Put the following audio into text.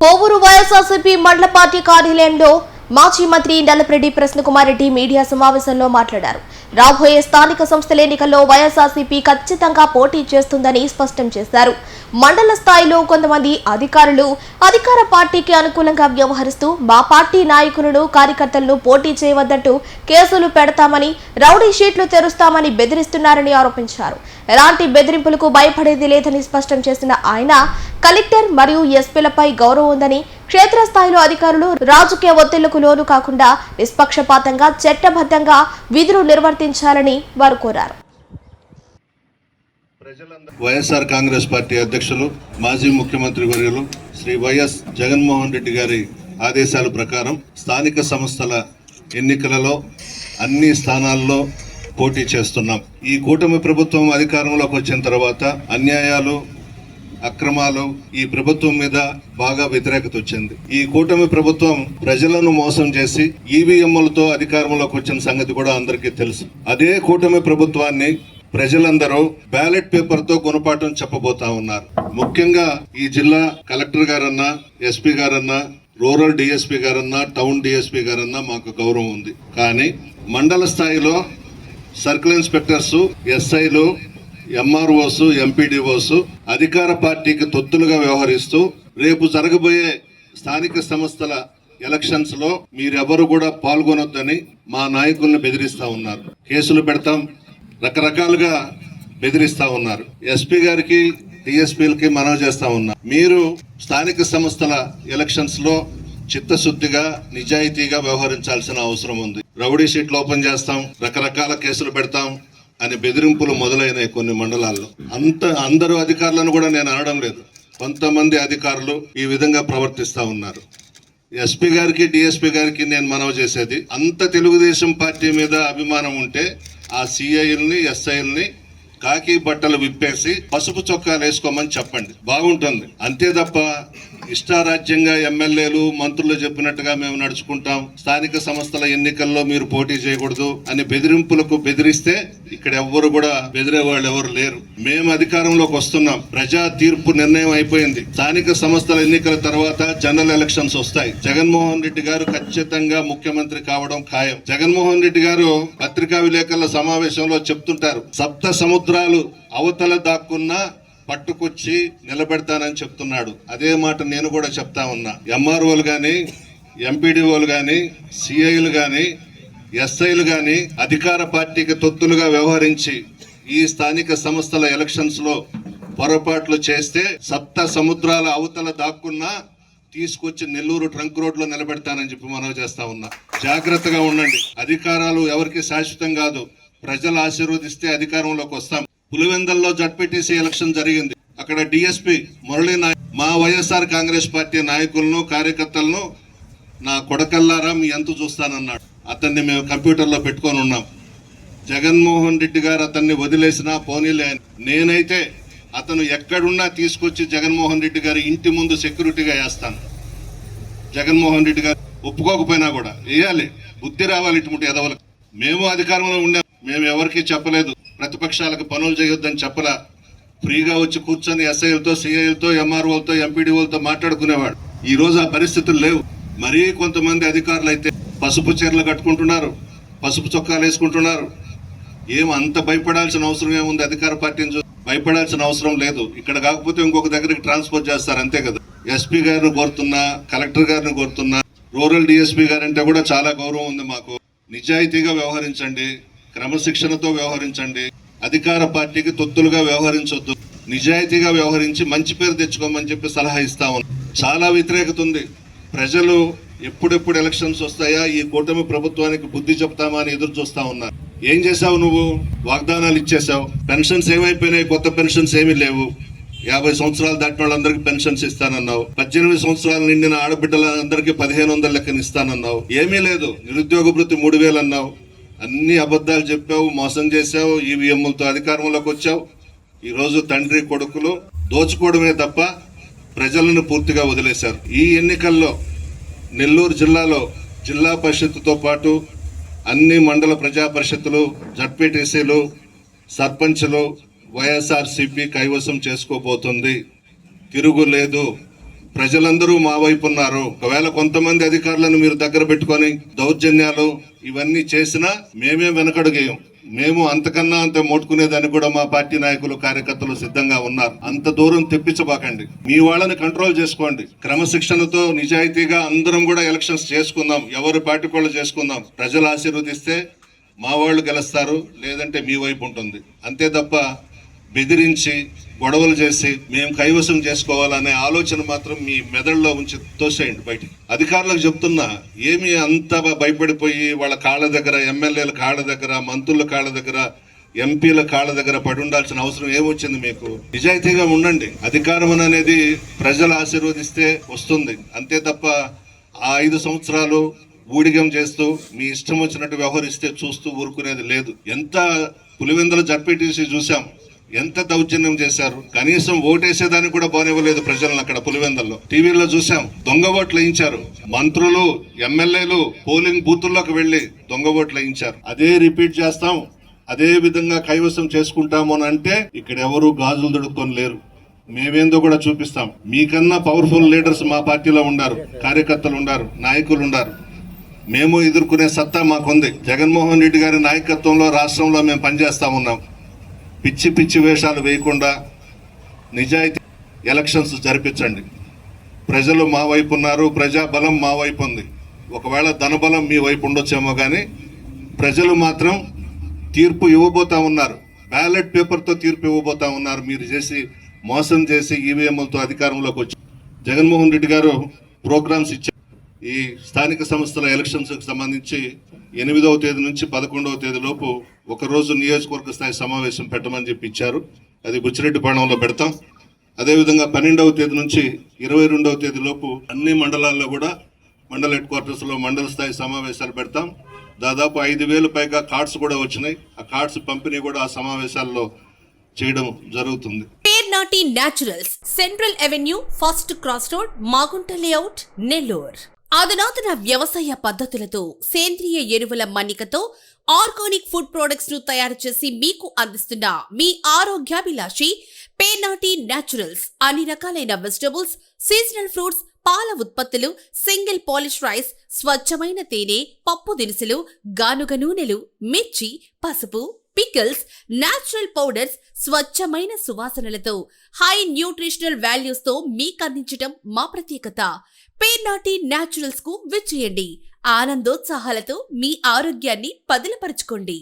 కోవూరు వైఎస్ఆర్సీపీ మండల పార్టీ కార్యాలయంలో మాజీ మంత్రి నల్లపరెడ్డి ప్రసన్నకుమార్ రెడ్డి మీడియా సమావేశంలో మాట్లాడారు. రాబోయే స్థానిక సంస్థల ఎన్నికల్లో వైఎస్ఆర్సీపీ ఖచ్చితంగా పోటీ చేస్తుందని స్పష్టం చేశారు. మండల స్థాయిలో కొంతమంది అధికారులు అధికార పార్టీకి అనుకూలంగా వ్యవహరిస్తూ మా పార్టీ నాయకులను కార్యకర్తలను పోటీ చేయవద్దంటూ కేసులు పెడతామని, రౌడీ షీట్లు తెరుస్తామని బెదిరిస్తున్నారని ఆరోపించారు. ఎలాంటి బెదిరింపులకు భయపడేది లేదని స్పష్టం చేసిన ఆయన కలెక్టర్ మరియు ఎస్పీలపై గౌరవం ఉందని, క్షేత్రస్థాయిలో అధికారులు రాజకీయ ఒత్తిళ్లకు లోను కాకుండా నిష్పక్షపాతంగా చట్టబద్ధంగా విధులు నిర్వర్తించాలని వారు కోరారు. వైఎస్ఆర్ కాంగ్రెస్ పార్టీ అధ్యక్షులు మాజీ ముఖ్యమంత్రి వర్యులు శ్రీ వైఎస్ జగన్మోహన్ రెడ్డి గారి ఆదేశాల ప్రకారం స్థానిక సంస్థల ఎన్నికలలో అన్ని స్థానాల్లో పోటీ చేస్తున్నాం. ఈ కూటమి ప్రభుత్వం అధికారంలోకి వచ్చిన తర్వాత అన్యాయాలు, అక్రమాలు ఈ ప్రభుత్వం మీద బాగా వ్యతిరేకత వచ్చింది. ఈ కూటమి ప్రభుత్వం ప్రజలను మోసం చేసి ఈవీఎంలతో అధికారంలోకి వచ్చిన సంగతి కూడా అందరికీ తెలుసు. అదే కూటమి ప్రభుత్వాన్ని ప్రజలందరూ బ్యాలెట్ పేపర్ తో గుణపాఠం చెప్పబోతా ఉన్నారు. ముఖ్యంగా ఈ జిల్లా కలెక్టర్ గారన్నా, ఎస్పీ గారన్నా, రూరల్ డిఎస్పీ గారన్నా, టౌన్ డిఎస్పీ గారన్నా మాకు గౌరవం ఉంది. కానీ మండల స్థాయిలో సర్కిల్ ఇన్స్పెక్టర్స్, ఎస్ఐలు, ఎంఆర్ఓస్, ఎంపీడీఓస్ అధికార పార్టీకి తొత్తులుగా వ్యవహరిస్తూ రేపు జరగబోయే స్థానిక సంస్థల ఎలక్షన్స్ లో మీరెవరు కూడా పాల్గొనొద్దని మా నాయకుల్ని బెదిరిస్తా ఉన్నారు. కేసులు పెడతాం, రకరకాలుగా బెదిరిస్తా ఉన్నారు. ఎస్పీ గారికి, డిఎస్పీలకి మనవి చేస్తా ఉన్నా, మీరు స్థానిక సంస్థల ఎలక్షన్స్ లో చిత్తశుద్ధిగా, నిజాయితీగా వ్యవహరించాల్సిన అవసరం ఉంది. రౌడీ షీట్లు ఓపెన్ చేస్తాం, రకరకాల కేసులు పెడతాం అని బెదిరింపులు మొదలైన కొన్ని మండలాల్లో అందరూ అధికారులను కూడా నేను అనడం లేదు, కొంతమంది అధికారులు ఈ విధంగా ప్రవర్తిస్తా ఉన్నారు. ఎస్పీ గారికి, డిఎస్పీ గారికి నేను మనవి చేసేది, అంత తెలుగుదేశం పార్టీ మీద అభిమానం ఉంటే ఆ సిఐల్ని, ఎస్ఐల్ని కాకి బట్టలు విప్పేసి పసుపు చొక్కాలు వేసుకోమని చెప్పండి, బాగుంటుంది. అంతే తప్ప ఇష్టారాజ్యంగా ఎమ్మెల్యేలు, మంత్రులు చెప్పినట్టుగా మేము నడుచుకుంటాం, స్థానిక సంస్థల ఎన్నికల్లో మీరు పోటీ చేయకూడదు అని బెదిరింపులకు బెదిరిస్తే ఇక్కడ ఎవ్వరు కూడా బెదిరే వాళ్ళు ఎవరు లేరు. మేము అధికారంలోకి వస్తున్నాం, ప్రజా తీర్పు నిర్ణయం అయిపోయింది. స్థానిక సంస్థల ఎన్నికల తర్వాత జనరల్ ఎలక్షన్స్ వస్తాయి. జగన్మోహన్ రెడ్డి గారు ఖచ్చితంగా ముఖ్యమంత్రి కావడం ఖాయం. జగన్మోహన్ రెడ్డి గారు పత్రికా విలేకరుల సమావేశంలో చెప్తుంటారు, సప్త సముద్రాలు అవతల దాక్కున్నా పట్టుకొచ్చి నిలబెడతానని చెప్తున్నాడు. అదే మాట నేను కూడా చెప్తా ఉన్నా. ఎంఆర్ఓలు కానీ, ఎంపీడీఓలు కానీ, సిఐలు కానీ, ఎస్ఐలు కానీ అధికార పార్టీకి తొత్తులుగా వ్యవహరించి ఈ స్థానిక సంస్థల ఎలక్షన్స్ లో పొరపాట్లు చేస్తే సప్త సముద్రాల అవతల దాక్కున్నా తీసుకొచ్చి నెల్లూరు ట్రంక్ రోడ్ లో నిలబెడతానని చెప్పి మనవి చేస్తా ఉన్నా. జాగ్రత్తగా ఉండండి. అధికారాలు ఎవరికి శాశ్వతం కాదు. ప్రజలు ఆశీర్వదిస్తే అధికారంలోకి వస్తాం. పులివెందల్లో జడ్పీటీసీ ఎలక్షన్ జరిగింది. అక్కడ డిఎస్పీ మురళీ నాయక్ మా వైఎస్ఆర్ కాంగ్రెస్ పార్టీ నాయకులను, కార్యకర్తలను నా కొడకల్లారా మీ ఎంత చూస్తానన్నాడు. అతన్ని మేము కంప్యూటర్లో పెట్టుకొని ఉన్నాం. జగన్మోహన్ రెడ్డి గారు అతన్ని వదిలేసినా పోనీలే. నేనైతే అతను ఎక్కడున్నా తీసుకొచ్చి జగన్మోహన్ రెడ్డి గారి ఇంటి ముందు సెక్యూరిటీగా వేస్తాను. జగన్మోహన్ రెడ్డి గారు ఒప్పుకోకపోయినా కూడా వేయాలి. బుద్ధి రావాలి ఇటువంటి ఎదవలకు. మేము అధికారంలో ఉండాం, మేము ఎవరికి చెప్పలేదు, ప్రతిపక్షాలకు పనులు చేయొద్దని చెప్పలా. ఫ్రీగా వచ్చి కూర్చొని ఎస్ఐలతో, సిఐలతో, ఎంఆర్ఓలతో, ఎంపీడీఓలతో మాట్లాడుకునేవాడు. ఈ రోజు ఆ పరిస్థితులు లేవు. మరీ కొంతమంది అధికారులు అయితే పసుపు చీరలు కట్టుకుంటున్నారు, పసుపు చొక్కాలు వేసుకుంటున్నారు. ఏం అంత భయపడాల్సిన అవసరం ఏముంది? అధికార పార్టీని భయపడాల్సిన అవసరం లేదు. ఇక్కడ కాకపోతే ఇంకొక దగ్గరికి ట్రాన్స్ఫర్ చేస్తారు, అంతే కదా. ఎస్పీ గారిని కోరుతున్నా, కలెక్టర్ గారిని కోరుతున్నా, రూరల్ డిఎస్పీ గారంటే కూడా చాలా గౌరవం ఉంది మాకు. నిజాయితీగా వ్యవహరించండి, క్రమశిక్షణతో వ్యవహరించండి. అధికార పార్టీకి తొత్తులుగా వ్యవహరించొద్దు. నిజాయితీగా వ్యవహరించి మంచి పేరు తెచ్చుకోమని చెప్పి సలహా ఇస్తా ఉన్నాం. చాలా వ్యతిరేకత ఉంది. ప్రజలు ఎప్పుడెప్పుడు ఎలక్షన్స్ వస్తాయా, ఈ కూటమి ప్రభుత్వానికి బుద్ధి చెప్తామా అని ఎదురు చూస్తా ఉన్నారు. ఏం చేశావు నువ్వు? వాగ్దానాలు ఇచ్చేసావు. పెన్షన్స్ ఏమైపోయినాయి? కొత్త పెన్షన్స్ ఏమీ లేవు. 50 సంవత్సరాలు దాటిన వాళ్ళందరికీ పెన్షన్స్ ఇస్తానన్నావు. 18 సంవత్సరాలు నిండిన ఆడబిడ్డలందరికీ 1500 లెక్కన ఇస్తానన్నావు. ఏమీ లేదు. నిరుద్యోగ భృతి 3000 అన్నావు. అన్ని అబద్ధాలు చెప్పావు, మోసం చేశావు. ఈవీఎంలతో అధికారంలోకి వచ్చావు. ఈరోజు తండ్రి కొడుకులు దోచుకోవడమే తప్ప ప్రజలను పూర్తిగా వదిలేశారు. ఈ ఎన్నికల్లో నెల్లూరు జిల్లాలో జిల్లా పరిషత్తుతో పాటు అన్ని మండల ప్రజా పరిషత్తులు, జడ్పీటీసీలు, సర్పంచ్లు వైఎస్ఆర్సీపీ కైవసం చేసుకోబోతుంది. తిరుగులేదు. ప్రజలందరూ మా వైపు ఉన్నారు. ఒకవేళ కొంతమంది అధికారులను మీరు దగ్గర పెట్టుకొని దౌర్జన్యాలు ఇవన్నీ చేసినా మేమే వెనకడుగేయం. మేము అంతకన్నా అంత మోటుకునేదాన్ని కూడా మా పార్టీ నాయకులు కార్యకర్తలు సిద్ధంగా ఉన్నారు. అంత దూరం తెప్పించబాకండి. మీ వాళ్ళని కంట్రోల్ చేసుకోండి. క్రమశిక్షణతో నిజాయితీగా అందరం కూడా ఎలక్షన్స్ చేసుకుందాం. ఎవరి పార్టీ వాళ్ళు చేసుకుందాం. ప్రజలు ఆశీర్వదిస్తే మా వాళ్ళు గెలుస్తారు, లేదంటే మీ వైపు ఉంటుంది. అంతే తప్ప బెదిరించి గొడవలు చేసి మేము కైవసం చేసుకోవాలనే ఆలోచన మాత్రం మీ మెదడులో ఉంచి తోసేయండి బయటికి. అధికారులకు చెప్తున్నా, ఏమి అంత భయపడిపోయి వాళ్ళ కాళ్ళ దగ్గర, ఎమ్మెల్యేల కాళ్ళ దగ్గర, మంత్రుల కాళ్ళ దగ్గర, ఎంపీల కాళ్ళ దగ్గర పడి ఉండాల్సిన అవసరం ఏమొచ్చింది మీకు? నిజాయితీగా ఉండండి. అధికారం అనేది ప్రజలు ఆశీర్వదిస్తే వస్తుంది. అంతే తప్ప ఆ 5 సంవత్సరాలు ఊడిగం చేస్తూ మీ ఇష్టం వచ్చినట్టు వ్యవహరిస్తే చూస్తూ ఊరుకునేది లేదు. ఎంత పులివెందుల జడ్పీటీసీ చూసాం, ఎంత దౌర్జన్యం చేశారు. కనీసం ఓటేసేదానికి కూడా పోనివ్వలేదు ప్రజలను. అక్కడ పులివెందుల్లో టీవీలో చూసాం. దొంగ ఓట్లు వేయించారు. మంత్రులు, ఎమ్మెల్యేలు పోలింగ్ బూతుల్లోకి వెళ్లి దొంగ ఓట్లు వేయించారు. అదే రిపీట్ చేస్తాం, అదే విధంగా కైవసం చేసుకుంటాము అని అంటే ఇక్కడ ఎవరు గాజులు దొడుక్కొని లేరు. మేమేందో కూడా చూపిస్తాం. మీకన్నా పవర్ఫుల్ లీడర్స్ మా పార్టీలో ఉన్నారు, కార్యకర్తలు ఉన్నారు, నాయకులు ఉన్నారు. మేము ఎదుర్కొనే సత్తా మాకుంది. జగన్మోహన్ రెడ్డి గారి నాయకత్వంలో రాష్ట్రంలో మేము పనిచేస్తా ఉన్నాం. పిచ్చి పిచ్చి వేషాలు వేయకుండా నిజాయితీ ఎలక్షన్స్ జరిపించండి. ప్రజలు మా వైపు ఉన్నారు, ప్రజాబలం మా వైపు ఉంది. ఒకవేళ ధనబలం మీ వైపు ఉండొచ్చేమో కానీ ప్రజలు మాత్రం తీర్పు ఇవ్వబోతా ఉన్నారు. బ్యాలెట్ పేపర్తో తీర్పు ఇవ్వబోతా ఉన్నారు. మీరు చేసి మోసం చేసి ఈవీఎంలతో అధికారంలోకి వచ్చి జగన్మోహన్ రెడ్డి గారు ప్రోగ్రామ్స్ ఇచ్చారు. ఈ స్థానిక సంస్థల ఎలక్షన్స్కి సంబంధించి 8వ తేదీ నుంచి 11వ తేదీ లోపు ఒకరోజు నియోజకవర్గ స్థాయి సమావేశం పెట్టమని చెప్పి ఇచ్చారు. అది బుచ్చిరెడ్డిపాళెంలో పెడతాం. అదేవిధంగా 12వ తేదీ నుంచి 22వ తేదీ లోపు అన్ని మండలాల్లో కూడా మండల హెడ్ క్వార్టర్స్లో మండల స్థాయి సమావేశాలు పెడతాం. దాదాపు 5,000 పైగా కార్డ్స్ కూడా వచ్చినాయి. ఆ కార్డ్స్ పంపిణీ కూడా ఆ సమావేశాల్లో చేయడం జరుగుతుంది. Pernati naturals, central avenue, first cross road, Magunta layout, Nellore. అధునాతన వ్యవసాయ పద్ధతులతో, సేంద్రియ ఎరువుల మన్నికతో ఆర్గానిక్ ఫుడ్ ప్రొడక్ట్స్ ను తయారు చేసి మీకు అందిస్తున్న మీ ఆరోగ్యాభిలాషి పేర్నాటి న్యాచురల్స్. అన్ని రకాలైన వెజిటబుల్స్, సీజనల్ ఫ్రూట్స్, పాల ఉత్పత్తులు, సింగిల్ పాలిష్ రైస్, స్వచ్ఛమైన తేనె, పప్పు దినుసులు, గానుగ నూనెలు, మిర్చి, పసుపు, పికిల్స్, నేచురల్ పౌడర్స్, స్వచ్ఛమైన సువాసనలతో హై న్యూట్రిషనల్ వాల్యూస్ తో మీకు అందించడం మా ప్రత్యేకత. పేర్నాటి న్యాచురల్స్ కు విచ్చేయండి. ఆనందోత్సాహాలతో మీ ఆరోగ్యాన్ని పదిలపరచుకోండి.